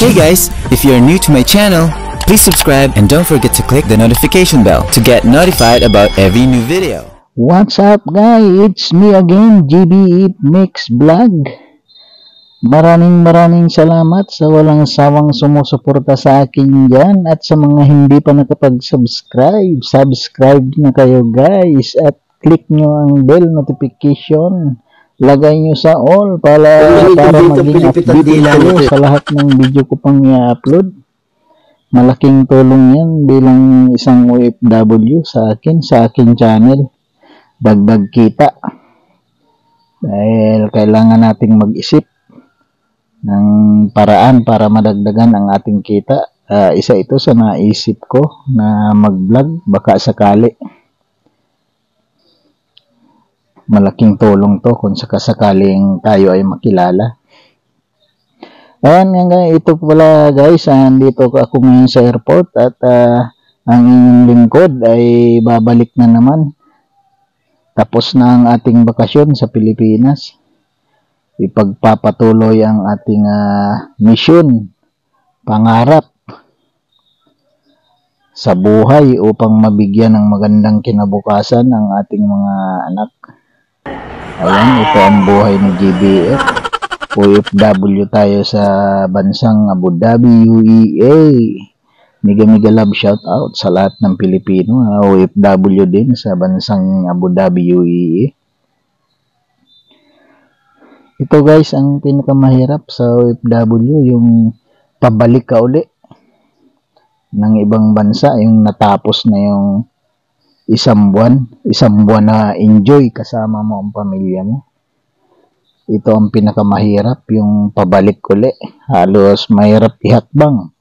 Hey guys, if you're new to my channel, please subscribe and don't forget to click the notification bell to get notified about every new video. What's up guys? It's me again, GB It Mix Vlog. Maraming salamat sa walang sawang sumusuporta sa akin dyan at sa mga hindi pa nakapag-subscribe. Subscribe na kayo guys at click nyo ang bell notification. Lagay nyo sa all para maging update kayo sa lahat ng video ko pang i-upload. Malaking tulong yan bilang isang OFW sa akin channel. Dagdag kita. Dahil kailangan nating mag-isip ng paraan para madagdagan ang ating kita. Isa ito sa naisip ko na mag-vlog baka sakali. Malaking tulong to kung sakasakaling tayo ay makilala. Ayan nga, ito pala guys, andito ako ngayon sa airport at ang inyong lingkod ay babalik na naman. Tapos na ang ating bakasyon sa Pilipinas. Ipagpapatuloy ang ating mission, pangarap sa buhay upang mabigyan ng magandang kinabukasan ang ating mga anak. Ayan, ito ang buhay ni GBF. OFW tayo sa bansang Abu Dhabi, UEA. Mega love shout out sa lahat ng Pilipino, OFW din sa bansang Abu Dhabi, UEA. Ito guys, ang pinakamahirap sa OFW, yung pabalik ka uli ng ibang bansa, yung natapos na yung isang buwan na enjoy kasama mo ang pamilya mo. Ito ang pinakamahirap, yung pabalik uli. Halos mahirap ihakbang.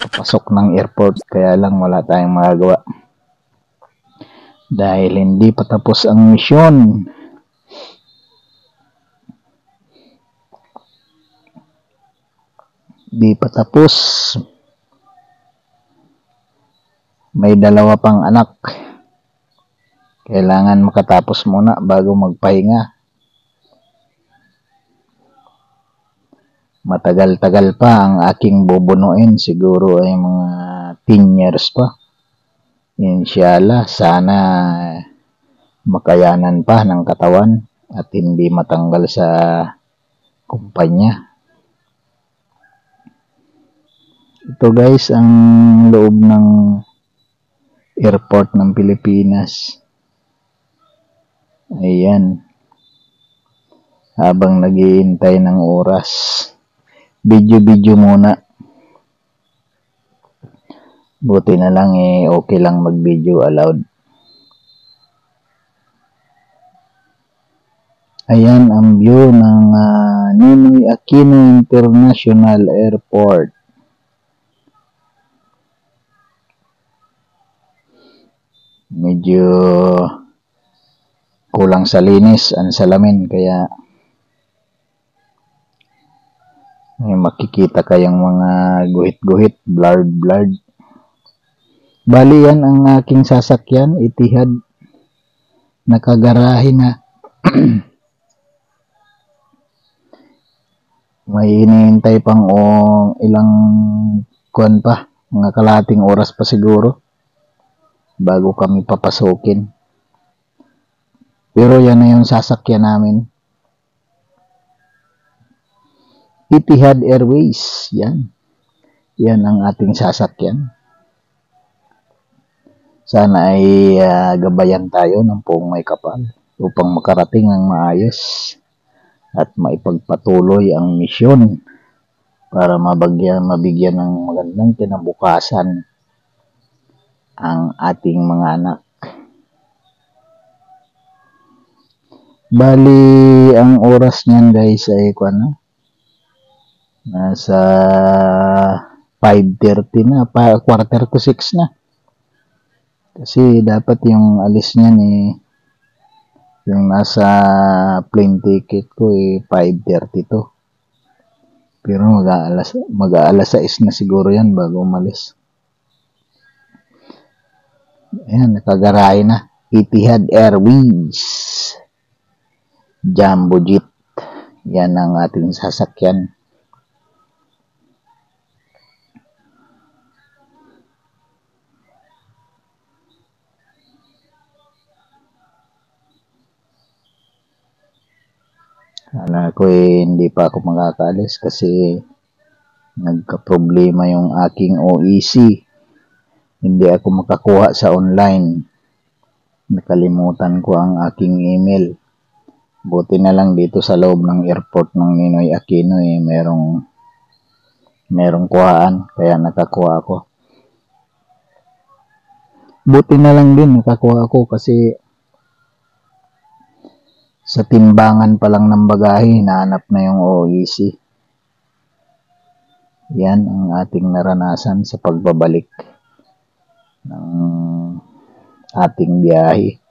Papasok ng airport, kaya lang wala tayong magagawa. Dahil hindi pa tapos ang misyon. Hindi pa tapos. May dalawa pang anak. Kailangan makatapos muna bago magpahinga. Matagal-tagal pa ang aking bubunuin. Siguro ay mga 10 years pa. Inshallah, sana makayanan pa ng katawan at hindi matanggal sa kumpanya. Ito guys, ang loob ng airport ng Pilipinas. Ayan. Habang naghihintay ng oras. Video muna. Buti na lang okay lang mag-video allowed. Ayan ang view ng Ninoy Aquino International Airport. Medyo kulang sa linis ang salamin, kaya may makikita kayong mga guhit-guhit, blurred. Bali yan ang aking sasakyan, Etihad. Nakagarahe na. May hinihintay pang ilang kuwan pa, mga kalahating oras pa siguro bago kami papasukin. Pero yan na yung sasakyan namin. Etihad Airways, yan. Yan ang ating sasakyan. Sana ay gabayan tayo ng puong may kapal upang makarating ng maayos at maipagpatuloy ang misyon para mabigyan ng magandang kinabukasan ang ating mga anak. Bali, ang oras niyan guys ay nasa 5:30 na, quarter to 6 na. Kasi dapat yung alis niyan yung nasa plane ticket ko 5:32. Pero mag-aalas 6 na siguro yan bago umalis. Ayan, nakagarahe na. Etihad Airways. Jumbo Jet. Yan ang ating sasakyan. Kala ko hindi pa ako makakaalis kasi nagka-problema yung aking OEC. Hindi ako makakuha sa online. Nakalimutan ko ang aking email. Buti na lang dito sa loob ng airport ng Ninoy Aquino merong kuhaan, kaya nakakuha ako. Buti na lang din nakakuha ako kasi sa timbangan pa lang ng bagahe, hinahanap na yung OEC. Yan ang ating naranasan sa pagbabalik ng ating biyahe.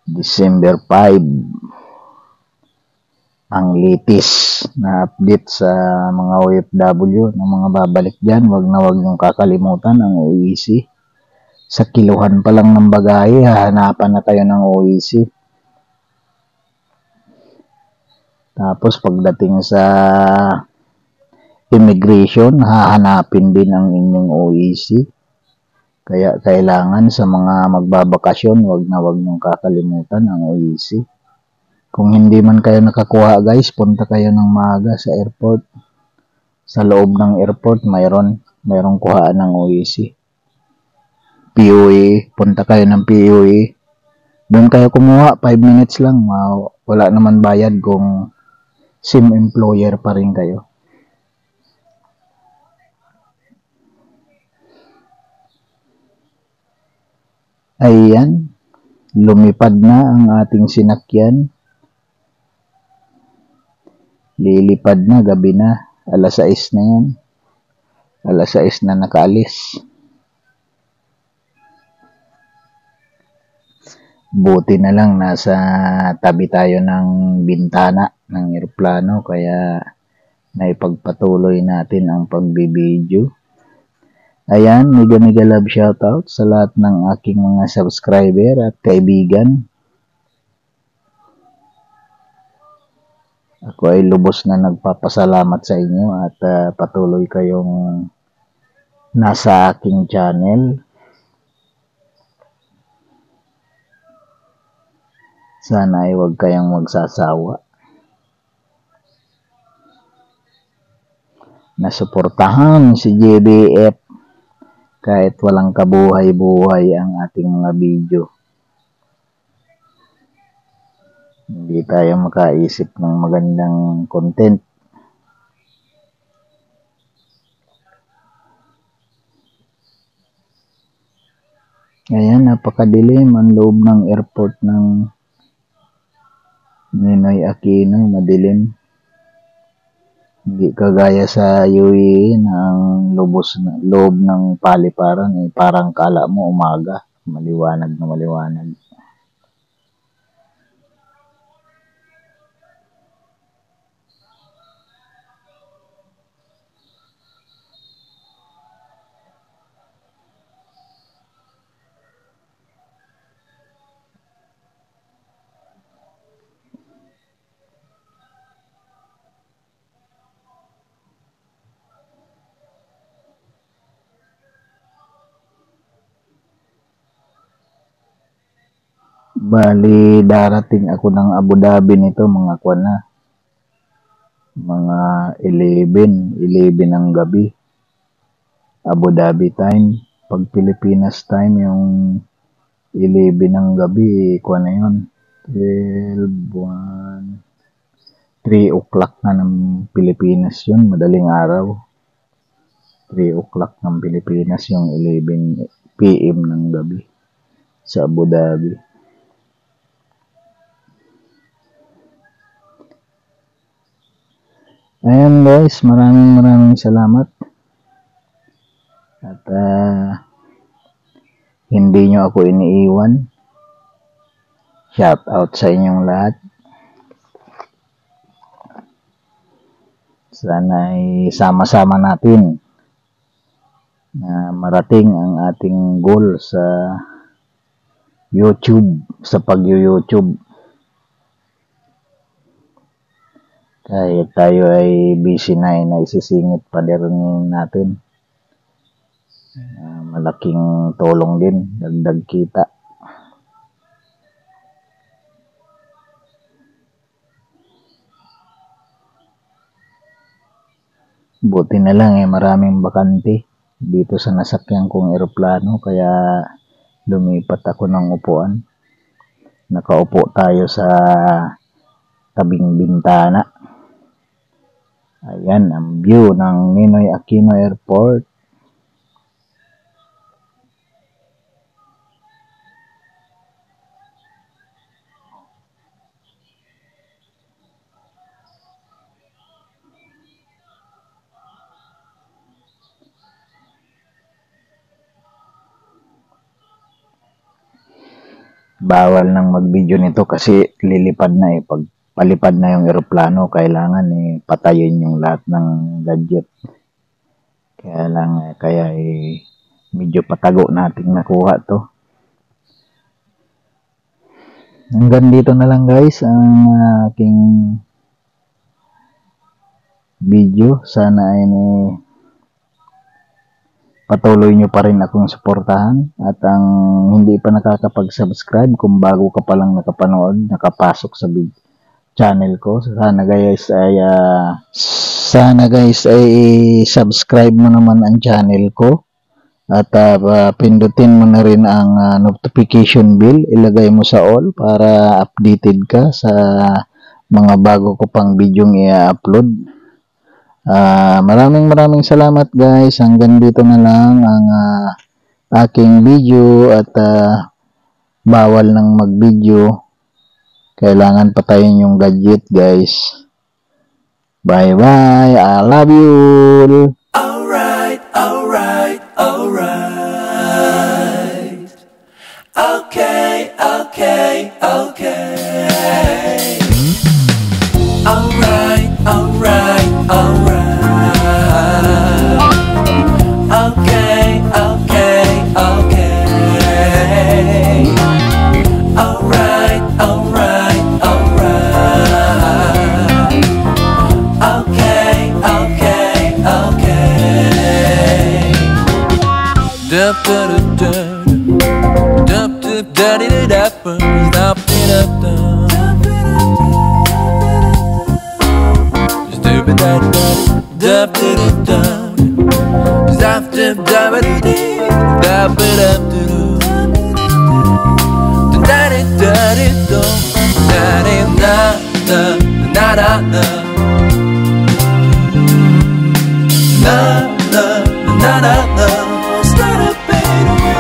December 5. Ang latest na update sa mga OFW na mga babalik dyan, wag na wag yung kakalimutan ang OEC. Sa kiluhan pa lang ng bagahe, hahanapan na tayo ng OEC. Tapos pagdating sa immigration, hahanapin din ang inyong OEC. Kaya kailangan sa mga magbabakasyon, wag na wag niyong kakalimutan ang OEC. Kung hindi man kayo nakakuha guys, punta kayo ng maaga sa airport. Sa loob ng airport, mayroong kuhaan ng OEC. POA, punta kayo ng POA. Doon kayo kumuha, 5 minutes lang. Wala naman bayad kung SIM employer pa rin kayo. Ayan, lumipad na ang ating sinakyan. Lilipad na, gabi na. Alas 6 na yan. Alas 6 na nakaalis. Buti na lang nasa tabi tayo ng bintana ng eroplano kaya naipagpatuloy natin ang pagbibideo. Ayan, mega love shoutout sa lahat ng aking mga subscriber at kaibigan. Ako ay lubos na nagpapasalamat sa inyo at patuloy kayong nasa aking channel. Sana ay huwag kayong magsasawa. Nasuportahan si JBF kahit walang kabuhay-buhay ang ating mga video. Hindi tayo makaisip ng magandang content. Ayan, napakadilim ang loob ng airport ng Ninoy Aquino, madilim. Hindi kagaya sa UAE na ang loob ng paliparan parang kala mo umaga, maliwanag na maliwanag. Bali, darating ako ng Abu Dhabi nito mga mga 11 ng gabi. Abu Dhabi time. Pag Pilipinas time, yung 11 ng gabi, na yun. 3 o'clock na ng Pilipinas yun. Madaling araw. 3 o'clock ng Pilipinas yung 11 PM ng gabi sa Abu Dhabi. Ayan guys, maraming salamat. At hindi nyo ako iniiwan. Shout out sa inyong lahat. Sana ay sama-sama natin na marating ang ating goal sa YouTube, sa pag-YouTube. Kahit tayo ay busy na, naisisingit pa rin natin. Malaking tulong din, dagdag kita. Buti na lang maraming bakante dito sa nasakyan kong eroplano, kaya lumipat ako ng upuan. Nakaupo tayo sa tabing bintana. Ayan ang view ng Ninoy Aquino Airport. Bawal nang mag-video nito kasi lilipad na pag palipad na yung eroplano, kailangan patayin yung lahat ng gadget. Kaya medyo patago nating nakuha to. Hanggang dito na lang guys ang aking video. Sana ay patuloy nyo pa rin akong suportahan, at ang hindi pa nakakapag-subscribe, kung bago ka pa lang nakapanood, nakapasok sa channel ko, sana guys ay subscribe mo naman ang channel ko, at pindutin mo na rin ang notification bell, ilagay mo sa all para updated ka sa mga bago ko pang video i-upload. Maraming salamat guys. Hanggang dito na lang ang aking video, at bawal nang mag-video. Kailangan patayin yung gadget guys. Bye bye. I love you. Alright. Okay. Alright.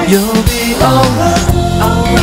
You'll be alright. Okay.